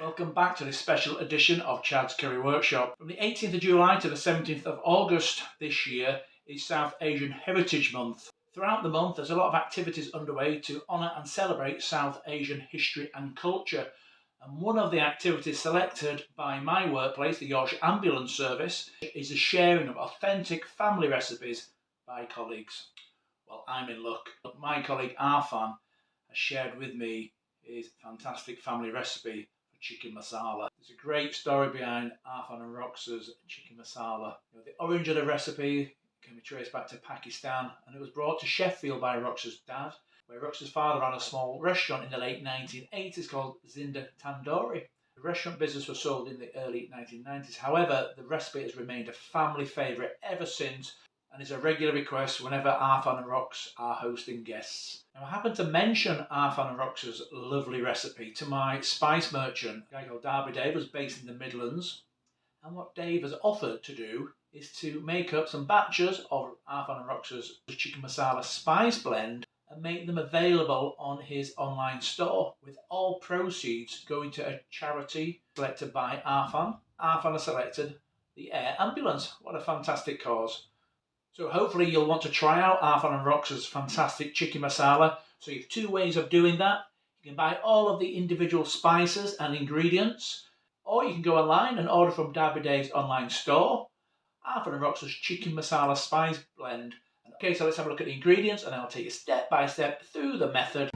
Welcome back to this special edition of Chad's Curry Workshop. From the 18th of July to the 17th of August this year is South Asian Heritage Month. Throughout the month there's a lot of activities underway to honour and celebrate South Asian history and culture. And one of the activities selected by my workplace, the Yorkshire Ambulance Service, is the sharing of authentic family recipes by colleagues. Well, I'm in luck. My colleague Arfan has shared with me his fantastic family recipe for chicken masala. There's a great story behind Arfan Rox's chicken masala. The origin of the recipe can be traced back to Pakistan, and it was brought to Sheffield by Rox's dad, where Rox's father ran a small restaurant in the late 1980s called Zinda Tandoori. The restaurant business was sold in the early 1990s. However, the recipe has remained a family favourite ever since, and is a regular request whenever Arfan and Rox are hosting guests. Now, I happened to mention Arfan and Rox's lovely recipe to my spice merchant, a guy called Derbydave, who's based in the Midlands. And what Dave has offered to do is to make up some batches of Arfan and Rox's chicken masala spice blend and make them available on his online store, with all proceeds going to a charity selected by Arfan. Arfan has selected the Air Ambulance. What a fantastic cause. So hopefully you'll want to try out Arfan and Rox's fantastic chicken masala. So you have two ways of doing that. You can buy all of the individual spices and ingredients, or you can go online and order from Derbydave's online store, Arfan and Rox's chicken masala spice blend. Okay, so let's have a look at the ingredients and I'll take you step by step through the method.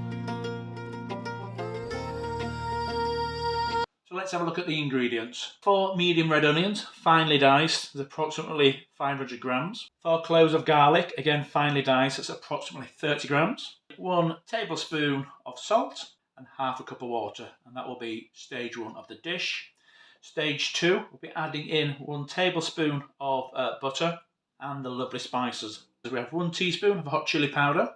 So let's have a look at the ingredients. 4 medium red onions, finely diced, that's approximately 500 grams. 4 cloves of garlic, again finely diced, that's approximately 30 grams. 1 tablespoon of salt and half a cup of water, and that will be stage 1 of the dish. Stage 2, we'll be adding in 1 tablespoon of butter and the lovely spices. We have 1 teaspoon of hot chili powder,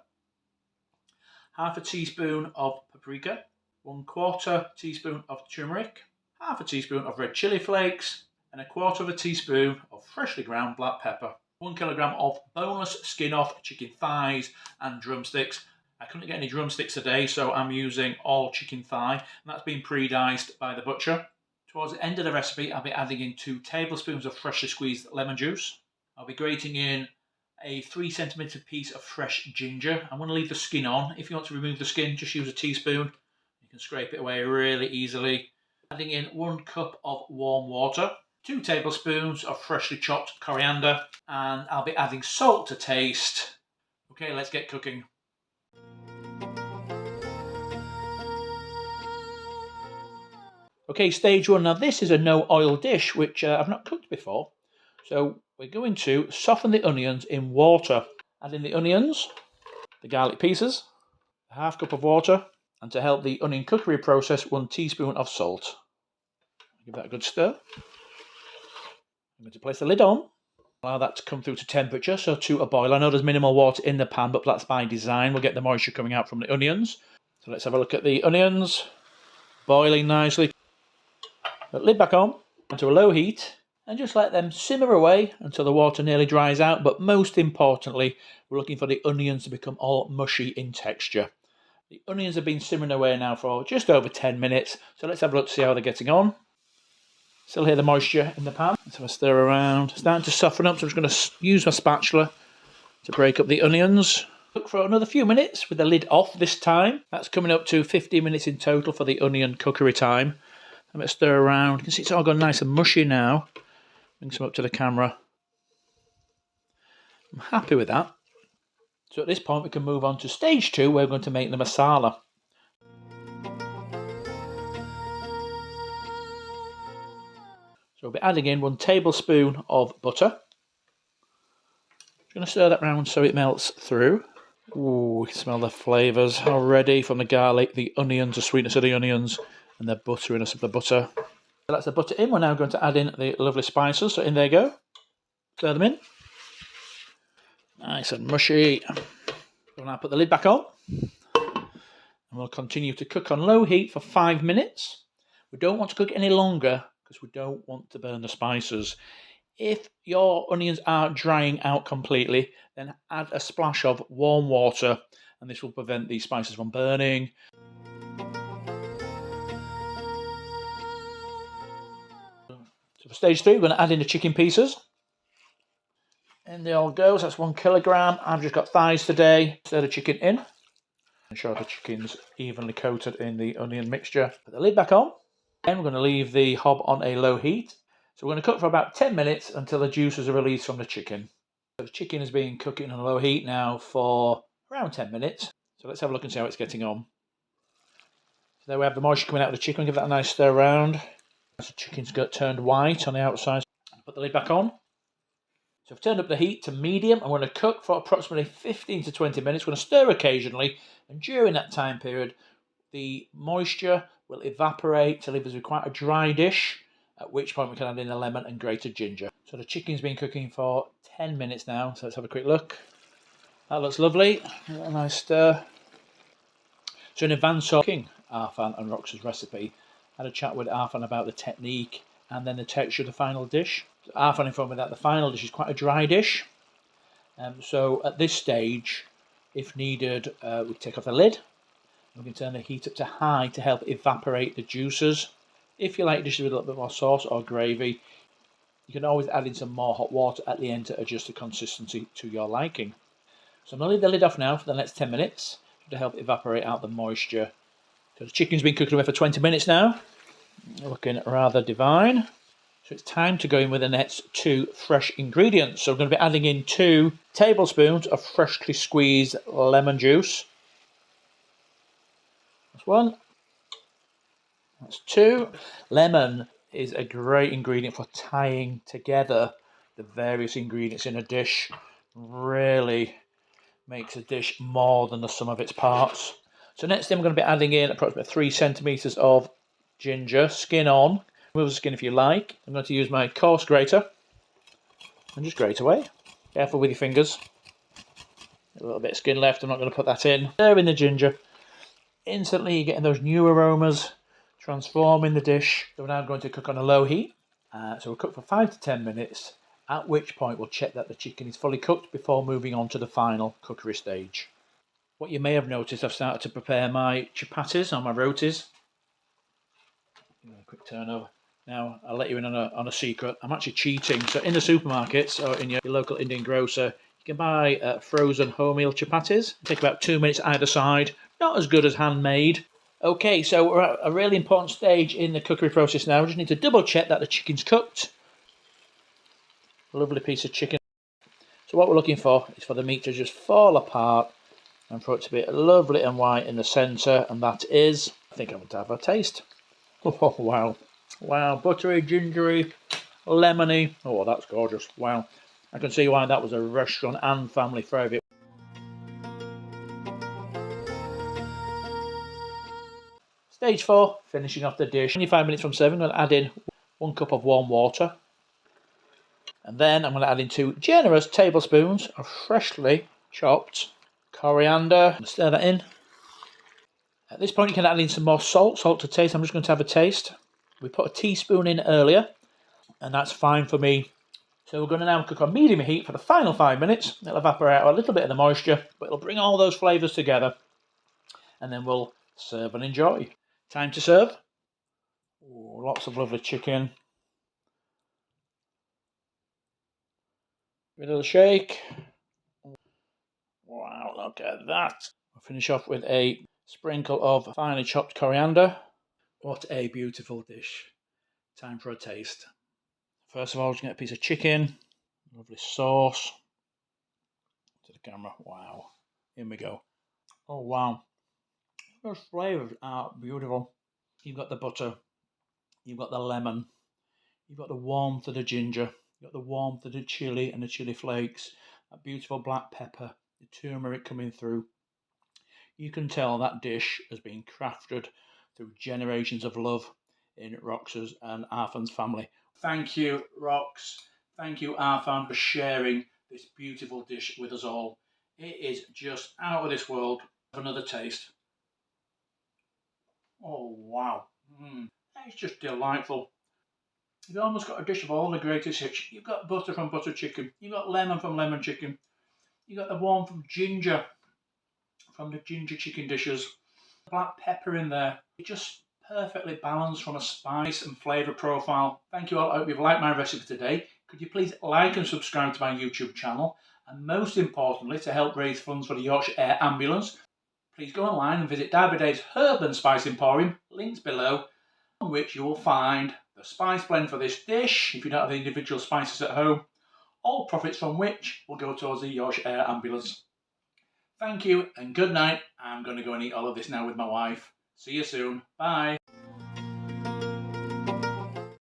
half a teaspoon of paprika, 1/4 teaspoon of turmeric, half a teaspoon of red chilli flakes, and 1/4 teaspoon of freshly ground black pepper. 1 kilogram of boneless skin off chicken thighs and drumsticks. I couldn't get any drumsticks today, so I'm using all chicken thigh, and that's been pre-diced by the butcher. Towards the end of the recipe, I'll be adding in 2 tablespoons of freshly squeezed lemon juice. I'll be grating in a 3 centimetre piece of fresh ginger. I'm going to leave the skin on. If you want to remove the skin, just use a teaspoon. You can scrape it away really easily. Adding in 1 cup of warm water, 2 tablespoons of freshly chopped coriander, and I'll be adding salt to taste. Okay, let's get cooking. Okay, stage 1. Now this is a no oil dish, which I've not cooked before. So we're going to soften the onions in water. Add in the onions, the garlic pieces, a half cup of water, and to help the onion cookery process, 1 teaspoon of salt. Give that a good stir. I'm going to place the lid on. Allow that to come through to temperature, so to a boil. I know there's minimal water in the pan, but that's by design. We'll get the moisture coming out from the onions. So let's have a look at the onions. Boiling nicely. Put the lid back on, onto a low heat, and just let them simmer away until the water nearly dries out. But most importantly, we're looking for the onions to become all mushy in texture. The onions have been simmering away now for just over 10 minutes, so let's have a look to see how they're getting on. Still hear the moisture in the pan. Let's have a stir around. Starting to soften up, so I'm just going to use my spatula to break up the onions. Cook for another few minutes with the lid off this time. That's coming up to 15 minutes in total for the onion cookery time. I'm going to stir around. You can see it's all gone nice and mushy now. Bring some up to the camera. I'm happy with that. So at this point we can move on to stage 2, where we're going to make the masala. So we'll be adding in 1 tablespoon of butter. Just going to stir that round so it melts through. Ooh, you can smell the flavours already from the garlic, the onions, the sweetness of the onions, and the butteriness of the butter. So that's the butter in. We're now going to add in the lovely spices. So in they go. Stir them in. Nice and mushy. We'll now put the lid back on. And we'll continue to cook on low heat for 5 minutes. We don't want to cook any longer because we don't want to burn the spices. If your onions are drying out completely, then add a splash of warm water, and this will prevent the spices from burning. So for stage 3, we're going to add in the chicken pieces. In they all goes, that's 1 kilogram. I've just got thighs today. Stir the chicken in. Ensure the chicken's evenly coated in the onion mixture. Put the lid back on. Then we're going to leave the hob on a low heat. So we're going to cook for about 10 minutes until the juices are released from the chicken. So the chicken has been cooking on a low heat now for around 10 minutes. So let's have a look and see how it's getting on. So there we have the moisture coming out of the chicken. Give that a nice stir around. As the chicken's got turned white on the outside. Put the lid back on. So I've turned up the heat to medium. I'm going to cook for approximately 15 to 20 minutes. We're going to stir occasionally. And during that time period, the moisture will evaporate to leave us with quite a dry dish, at which point we can add in the lemon and grated ginger. So the chicken's been cooking for 10 minutes now, so let's have a quick look. That looks lovely. A nice stir. So in advance of cooking Arfan and Rox's recipe, I had a chat with Arfan about the technique and then the texture of the final dish. So Arfan informed me that the final dish is quite a dry dish. So at this stage, if needed, we take off the lid. We can turn the heat up to high to help evaporate the juices. If you like dishes with a little bit more sauce or gravy, you can always add in some more hot water at the end to adjust the consistency to your liking. So I'm going to leave the lid off now for the next 10 minutes to help evaporate out the moisture. So the chicken's been cooking away for 20 minutes now. Looking rather divine. So it's time to go in with the next 2 fresh ingredients. So I'm going to be adding in 2 tablespoons of freshly squeezed lemon juice. That's 1. That's 2. Lemon is a great ingredient for tying together the various ingredients in a dish. Really makes a dish more than the sum of its parts. So next thing I'm going to be adding in approximately 3 centimetres of ginger, skin on. Remove the skin if you like. I'm going to use my coarse grater and just grate away. Careful with your fingers. A little bit of skin left, I'm not going to put that in. Stir in the ginger. Instantly you're getting those new aromas transforming the dish. So we're now going to cook on a low heat. So we'll cook for 5 to 10 minutes, at which point we'll check that the chicken is fully cooked before moving on to the final cookery stage. What you may have noticed, I've started to prepare my chapatis or my rotis. Give me a quick turn over. Now, I'll let you in on a secret. I'm actually cheating. So in the supermarkets or in your local Indian grocer, you can buy frozen wholemeal chapatis. Take about 2 minutes either side. Not as good as handmade. Okay, so we're at a really important stage in the cookery process now. We just need to double check that the chicken's cooked. Lovely piece of chicken. So what we're looking for is for the meat to just fall apart and for it to be lovely and white in the centre, and that is, I think I'm going to have a taste. Oh, wow. Wow, buttery, gingery, lemony. Oh, that's gorgeous. Wow. I can see why that was a restaurant and family favourite. Stage 4, finishing off the dish. 25 minutes from serving, I'm going to add in 1 cup of warm water. And then I'm going to add in 2 generous tablespoons of freshly chopped coriander. Stir that in. At this point you can add in some more salt to taste. I'm just going to have a taste. We put a teaspoon in earlier, and that's fine for me. So we're going to now cook on medium heat for the final 5 minutes. It'll evaporate out a little bit of the moisture, but it'll bring all those flavours together. And then we'll serve and enjoy. Time to serve. Ooh, lots of lovely chicken. Give it a little shake. Wow, look at that. I'll finish off with a sprinkle of finely chopped coriander. What a beautiful dish. Time for a taste. First of all, just get a piece of chicken. Lovely sauce. To the camera. Wow. In we go. Oh, wow. Those flavours are beautiful. You've got the butter. You've got the lemon. You've got the warmth of the ginger. You've got the warmth of the chilli and the chilli flakes. That beautiful black pepper. The turmeric coming through. You can tell that dish has been crafted through generations of love in Rox's and Arfan's family. Thank you, Rox. Thank you, Arfan, for sharing this beautiful dish with us all. It is just out of this world. Have another taste. Oh, wow. It's just delightful. You've almost got a dish of all the greatest hits. You've got butter from butter chicken. You've got lemon from lemon chicken. You've got the warmth from ginger from the ginger chicken dishes. Black pepper in there. It's just perfectly balanced from a spice and flavour profile. Thank you all, I hope you've liked my recipe today. Could you please like and subscribe to my YouTube channel? And most importantly, to help raise funds for the Yorkshire Air Ambulance, please go online and visit Derbydave's Herb and Spice Emporium, links below, on which you will find the spice blend for this dish, if you don't have the individual spices at home, all profits from which will go towards the Yorkshire Air Ambulance. Thank you and good night. I'm going to go and eat all of this now with my wife. See you soon. Bye.